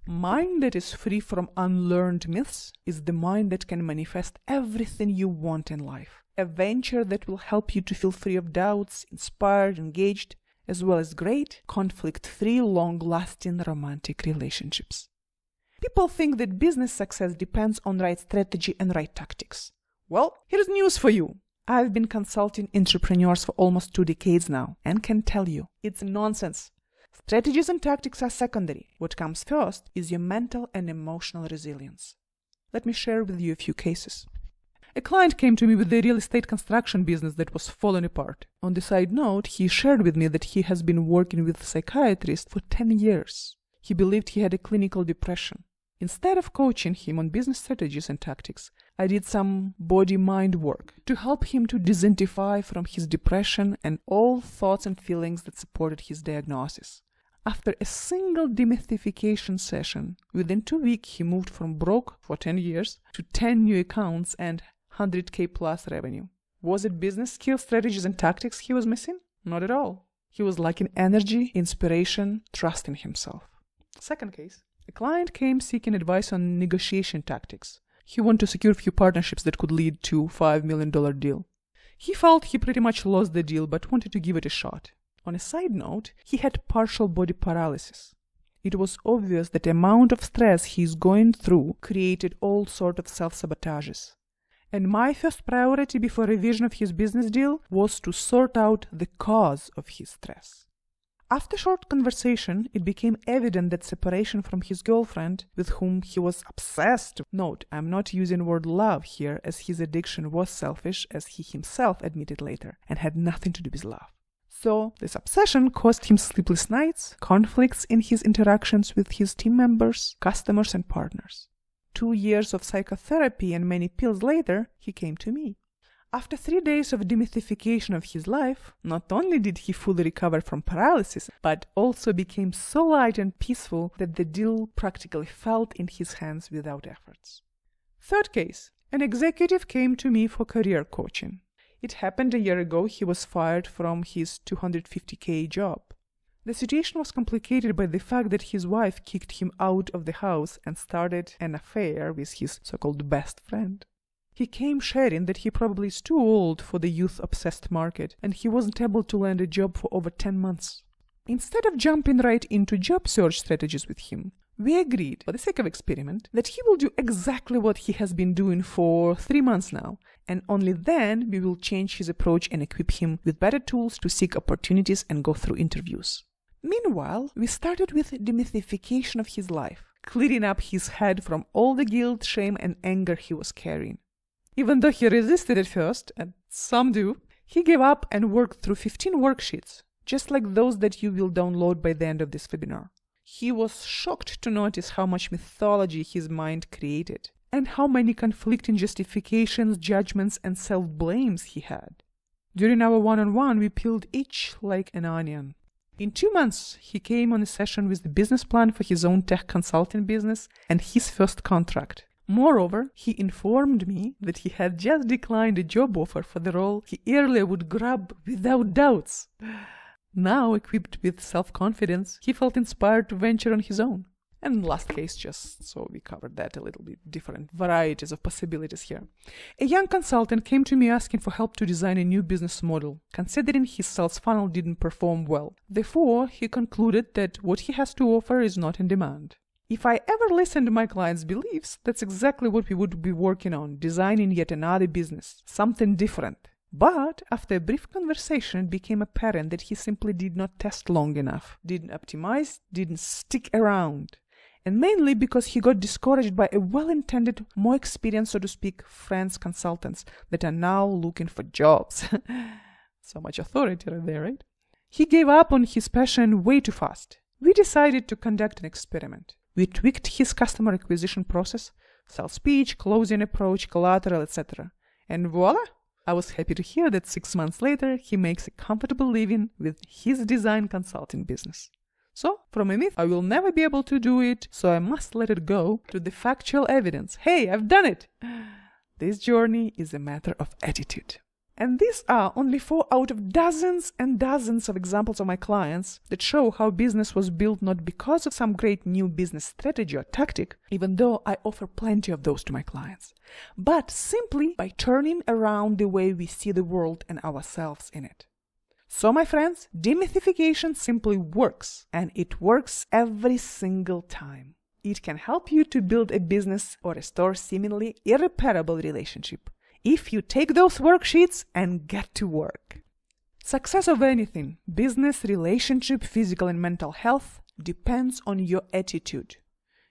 Mind that is free from unlearned myths is the mind that can manifest everything you want in life. A venture that will help you to feel free of doubts, inspired, engaged, as well as great, conflict-free, long-lasting romantic relationships. People think that business success depends on right strategy and right tactics. Well, here's news for you. I've been consulting entrepreneurs for almost 2 decades now and can tell you, it's nonsense. Strategies and tactics are secondary. What comes first is your mental and emotional resilience. Let me share with you a few cases. A client came to me with a real estate construction business that was falling apart. On the side note, he shared with me that he has been working with a psychiatrist for 10 years. He believed he had a clinical depression. Instead of coaching him on business strategies and tactics, I did some body-mind work to help him to disidentify from his depression and all thoughts and feelings that supported his diagnosis. After a single DeMYTHification session, within 2 weeks he moved from broke for 10 years to 10 new accounts and 100K plus revenue. Was it business skills, strategies, and tactics he was missing? Not at all. He was lacking energy, inspiration, trust in himself. Second case. A client came seeking advice on negotiation tactics. He wanted to secure a few partnerships that could lead to a $5 million deal. He felt he pretty much lost the deal but wanted to give it a shot. On a side note, he had partial body paralysis. It was obvious that the amount of stress he's going through created all sorts of self-sabotages. And my first priority before revision of his business deal was to sort out the cause of his stress. After short conversation, it became evident that separation from his girlfriend, with whom he was obsessed, note, I'm not using the word love here, as his addiction was selfish, as he himself admitted later, and had nothing to do with love. So, this obsession caused him sleepless nights, conflicts in his interactions with his team members, customers, and partners. 2 years of psychotherapy and many pills later, he came to me. After 3 days of DeMYTHification of his life, not only did he fully recover from paralysis, but also became so light and peaceful that the deal practically fell in his hands without efforts. Third case. An executive came to me for career coaching. It happened a year ago. He was fired from his $250K job. The situation was complicated by the fact that his wife kicked him out of the house and started an affair with his so-called best friend. He came sharing that he probably is too old for the youth-obsessed market and he wasn't able to land a job for over 10 months. Instead of jumping right into job search strategies with him, we agreed, for the sake of experiment, that he will do exactly what he has been doing for 3 months now, and only then we will change his approach and equip him with better tools to seek opportunities and go through interviews. Meanwhile, we started with demythification of his life, clearing up his head from all the guilt, shame, and anger he was carrying. Even though he resisted at first, and some do, he gave up and worked through 15 worksheets, just like those that you will download by the end of this webinar. He was shocked to notice how much mythology his mind created, and how many conflicting justifications, judgments, and self-blames he had. During our one-on-one, we peeled each like an onion. In 2 months, he came on a session with the business plan for his own tech consulting business and his first contract. Moreover, he informed me that he had just declined a job offer for the role he earlier would grab without doubts. Now, equipped with self-confidence, he felt inspired to venture on his own. And last case, just so we covered that a little bit, different varieties of possibilities here. A young consultant came to me asking for help to design a new business model, considering his sales funnel didn't perform well. Therefore, he concluded that what he has to offer is not in demand. If I ever listen to my clients' beliefs, that's exactly what we would be working on, designing yet another business, something different. But after a brief conversation, it became apparent that he simply did not test long enough, didn't optimize, didn't stick around. And mainly because he got discouraged by a well-intended, more experienced, so to speak, friends consultants that are now looking for jobs. So much authority right there, right? He gave up on his passion way too fast. We decided to conduct an experiment. We tweaked his customer acquisition process, sales pitch, closing approach, collateral, etc. And voila! I was happy to hear that 6 months later, he makes a comfortable living with his design consulting business. So, from a myth, I will never be able to do it, so I must let it go, to the factual evidence. Hey, I've done it! This journey is a matter of attitude. And these are only 4 out of dozens and dozens of examples of my clients that show how business was built not because of some great new business strategy or tactic, even though I offer plenty of those to my clients, but simply by turning around the way we see the world and ourselves in it. So, my friends, demythification simply works, and it works every single time. It can help you to build a business or restore seemingly irreparable relationship, if you take those worksheets and get to work. Success of anything, business, relationship, physical and mental health, depends on your attitude,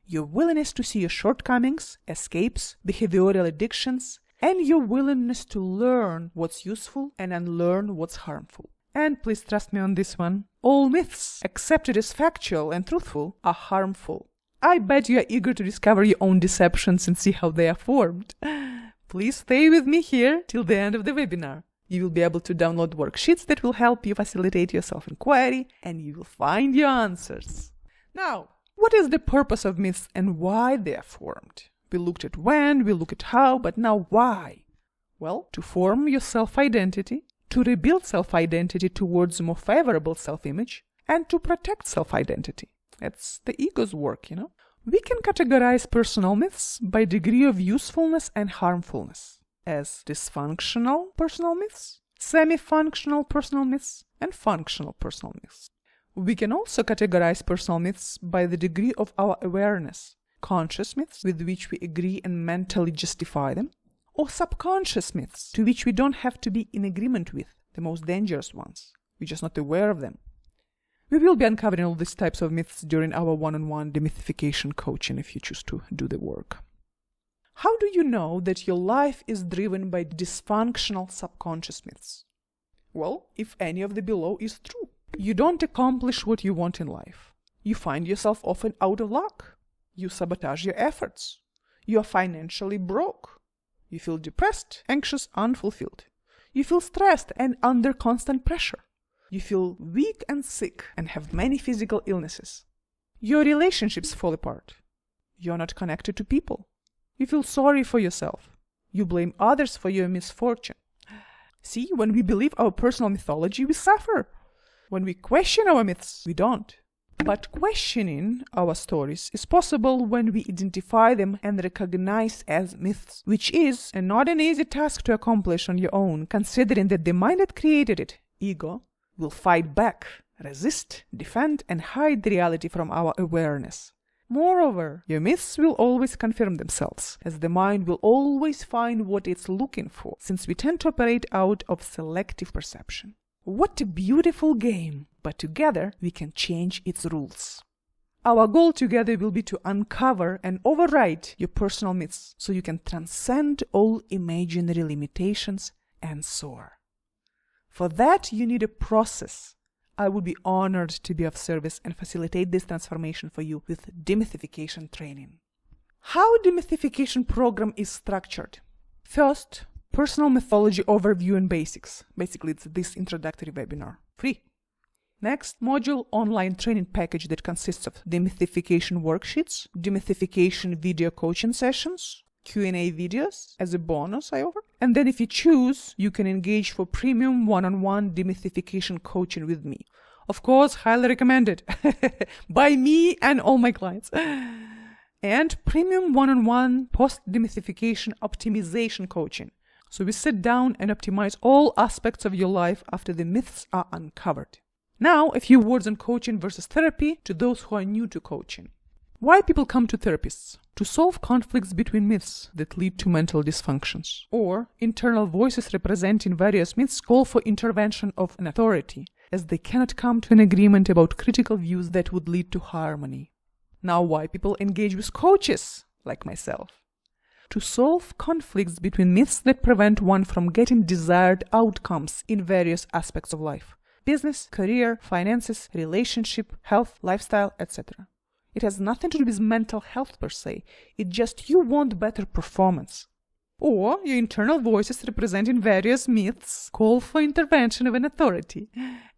your willingness to see your shortcomings, escapes, behavioral addictions, and your willingness to learn what's useful and unlearn what's harmful. And please trust me on this one. All myths, accepted as factual and truthful, are harmful. I bet you are eager to discover your own deceptions and see how they are formed. Please stay with me here till the end of the webinar. You will be able to download worksheets that will help you facilitate your self-inquiry, and you will find your answers. Now, what is the purpose of myths and why they are formed? We looked at when, we looked at how, but now why? Well, to form your self-identity, to rebuild self-identity towards a more favorable self-image, and to protect self-identity. That's the ego's work, you know. We can categorize personal myths by degree of usefulness and harmfulness as dysfunctional personal myths, semi-functional personal myths, and functional personal myths. We can also categorize personal myths by the degree of our awareness, conscious myths with which we agree and mentally justify them, or subconscious myths to which we don't have to be in agreement with, the most dangerous ones. We're just not aware of them. We will be uncovering all these types of myths during our one-on-one demythification coaching if you choose to do the work. How do you know that your life is driven by dysfunctional subconscious myths? Well, if any of the below is true. You don't accomplish what you want in life. You find yourself often out of luck. You sabotage your efforts. You are financially broke. You feel depressed, anxious, unfulfilled. You feel stressed and under constant pressure. You feel weak and sick and have many physical illnesses. Your relationships fall apart. You're not connected to people. You feel sorry for yourself. You blame others for your misfortune. See, when we believe our personal mythology, we suffer. When we question our myths, we don't. But questioning our stories is possible when we identify them and recognize as myths, which is not an easy task to accomplish on your own, considering that the mind that created it, ego, will fight back, resist, defend, and hide the reality from our awareness. Moreover, your myths will always confirm themselves, as the mind will always find what it's looking for, since we tend to operate out of selective perception. What a beautiful game, but together we can change its rules. Our goal together will be to uncover and override your personal myths so you can transcend all imaginary limitations and soar. For that, you need a process. I would be honored to be of service and facilitate this transformation for you with DeMYTHification training. How DeMYTHification program is structured? First, personal mythology overview and basics. Basically, it's this introductory webinar. Free. Next, module online training package that consists of DeMYTHification worksheets, DeMYTHification video coaching sessions, Q&A videos as a bonus I offer. And then if you choose, you can engage for premium one-on-one DeMYTHification coaching with me. Of course, highly recommended by me and all my clients. And premium one-on-one post-DeMYTHification optimization coaching. So we sit down and optimize all aspects of your life after the myths are uncovered. Now, a few words on coaching versus therapy to those who are new to coaching. Why people come to therapists? To solve conflicts between myths that lead to mental dysfunctions. Or internal voices representing various myths call for intervention of an authority, as they cannot come to an agreement about critical views that would lead to harmony. Now, why people engage with coaches, like myself? To solve conflicts between myths that prevent one from getting desired outcomes in various aspects of life. Business, career, finances, relationship, health, lifestyle, etc. It has nothing to do with mental health per se. It's just you want better performance. Or your internal voices representing various myths call for intervention of an authority,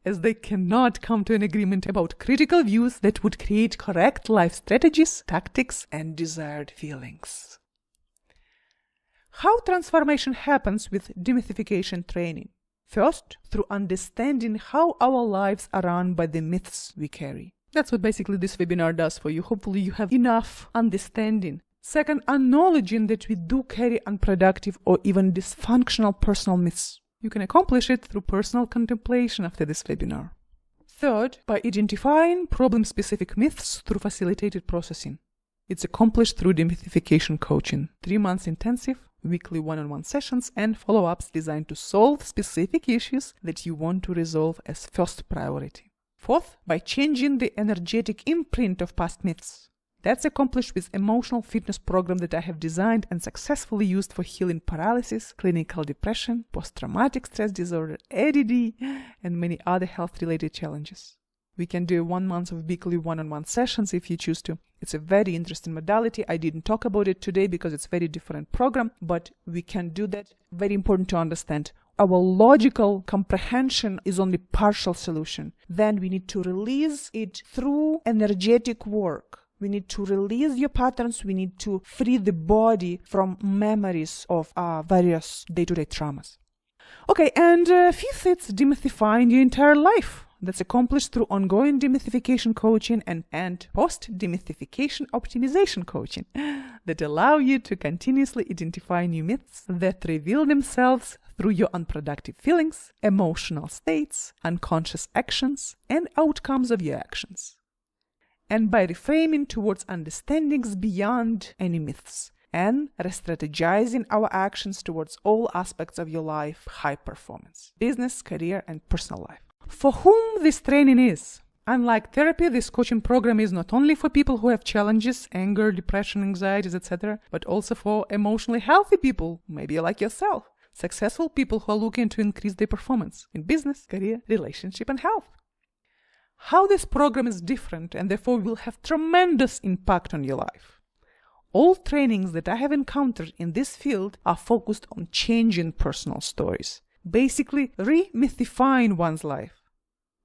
as they cannot come to an agreement about critical views that would create correct life strategies, tactics, and desired feelings. How transformation happens with DeMYTHification training? First, through understanding how our lives are run by the myths we carry. That's what basically this webinar does for you. Hopefully you have enough understanding. Second, acknowledging that we do carry unproductive or even dysfunctional personal myths. You can accomplish it through personal contemplation after this webinar. Third, by identifying problem-specific myths through facilitated processing. It's accomplished through DeMYTHification coaching, 3 months intensive, weekly one-on-one sessions and follow-ups designed to solve specific issues that you want to resolve as first priority. Fourth, by changing the energetic imprint of past myths. That's accomplished with emotional fitness program that I have designed and successfully used for healing paralysis, clinical depression, post-traumatic stress disorder, ADD, and many other health-related challenges. We can do 1 month of weekly one-on-one sessions if you choose to. It's a very interesting modality. I didn't talk about it today because it's a very different program, but we can do that. Very important to understand. Our logical comprehension is only partial solution. Then we need to release it through energetic work. We need to release your patterns. We need to free the body from memories of various day-to-day traumas. Okay, and fifth, it's demythifying your entire life. That's accomplished through ongoing DeMYTHification coaching and post-DeMYTHification optimization coaching that allow you to continuously identify new myths that reveal themselves through your unproductive feelings, emotional states, unconscious actions, and outcomes of your actions. And by reframing towards understandings beyond any myths and re-strategizing our actions towards all aspects of your life, high performance, business, career, and personal life. For whom this training is? Unlike therapy, this coaching program is not only for people who have challenges, anger, depression, anxieties, etc., but also for emotionally healthy people, maybe like yourself, successful people who are looking to increase their performance in business, career, relationship, and health. How this program is different and therefore will have tremendous impact on your life. All trainings that I have encountered in this field are focused on changing personal stories, basically re-mythifying one's life.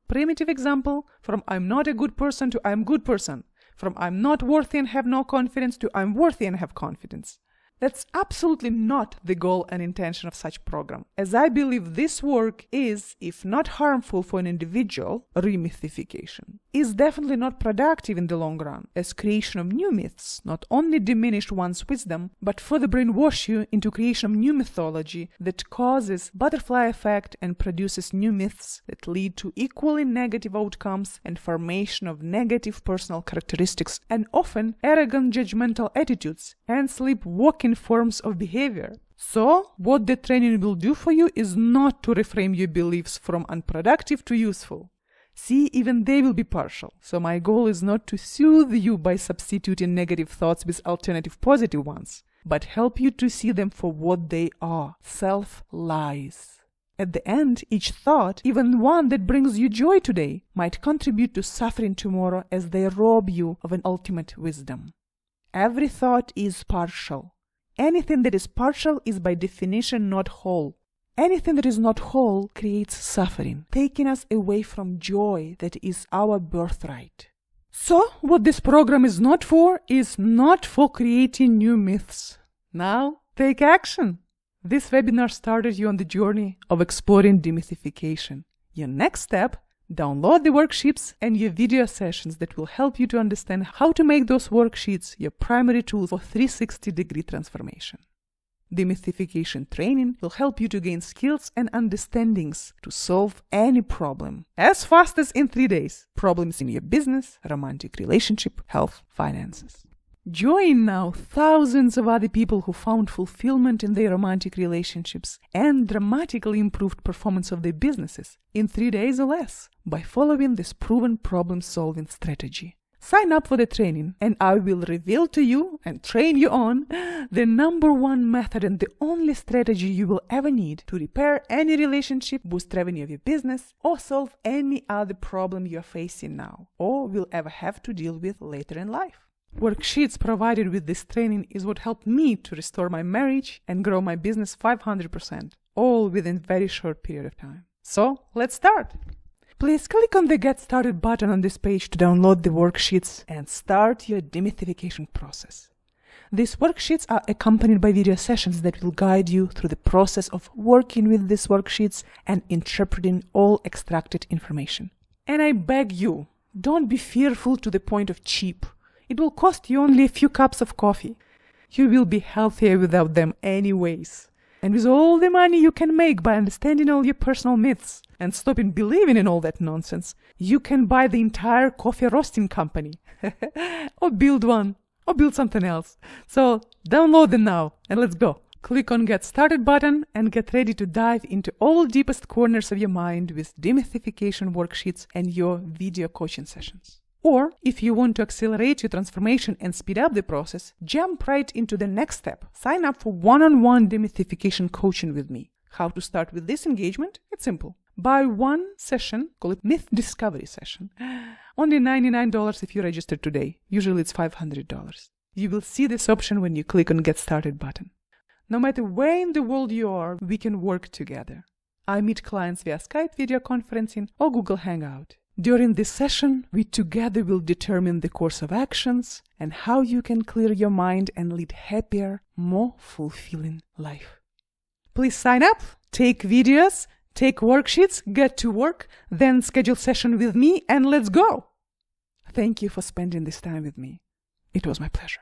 Primitive example, from I'm not a good person to I'm good person, from I'm not worthy and have no confidence to I'm worthy and have confidence. That's absolutely not the goal and intention of such program, as I believe this work is, if not harmful for an individual, re-mythification, is definitely not productive in the long run, as creation of new myths not only diminish one's wisdom, but further brainwash you into creation of new mythology that causes butterfly effect and produces new myths that lead to equally negative outcomes and formation of negative personal characteristics and often arrogant judgmental attitudes and sleepwalking forms of behavior. So, what the training will do for you is not to reframe your beliefs from unproductive to useful. See, even they will be partial. So my goal is not to soothe you by substituting negative thoughts with alternative positive ones, but help you to see them for what they are, self-lies. At the end, each thought, even one that brings you joy today, might contribute to suffering tomorrow as they rob you of an ultimate wisdom. Every thought is partial. Anything that is partial is by definition not whole. Anything that is not whole creates suffering, taking us away from joy that is our birthright. So, what this program is not for creating new myths. Now, take action! This webinar started you on the journey of exploring demythification. Your next step, download the worksheets and your video sessions that will help you to understand how to make those worksheets your primary tool for 360-degree transformation. Demythification training will help you to gain skills and understandings to solve any problem as fast as in 3 days. Problems in your business, romantic relationship, health, finances. Join now thousands of other people who found fulfillment in their romantic relationships and dramatically improved performance of their businesses in 3 days or less by following this proven problem-solving strategy. Sign up for the training and I will reveal to you and train you on the #1 method and the only strategy you will ever need to repair any relationship, boost revenue of your business, or solve any other problem you are facing now or will ever have to deal with later in life. Worksheets provided with this training is what helped me to restore my marriage and grow my business 500%, all within a very short period of time. So, let's start! Please click on the Get Started button on this page to download the worksheets and start your demythification process. These worksheets are accompanied by video sessions that will guide you through the process of working with these worksheets and interpreting all extracted information. And I beg you, don't be fearful to the point of cheap. It will cost you only a few cups of coffee. You will be healthier without them anyways. And with all the money you can make by understanding all your personal myths and stopping believing in all that nonsense, you can buy the entire coffee roasting company. Or build one. Or build something else. So download them now and let's go. Click on Get Started button and get ready to dive into all deepest corners of your mind with demythification worksheets and your video coaching sessions. Or, if you want to accelerate your transformation and speed up the process, jump right into the next step. Sign up for one-on-one demythification coaching with me. How to start with this engagement? It's simple. Buy one session, call it Myth Discovery Session. Only $99 if you register today. Usually it's $500. You will see this option when you click on Get Started button. No matter where in the world you are, we can work together. I meet clients via Skype video conferencing or Google Hangout. During this session, we together will determine the course of actions and how you can clear your mind and lead happier, more fulfilling life. Please sign up, take videos, take worksheets, get to work, then schedule session with me and let's go! Thank you for spending this time with me. It was my pleasure.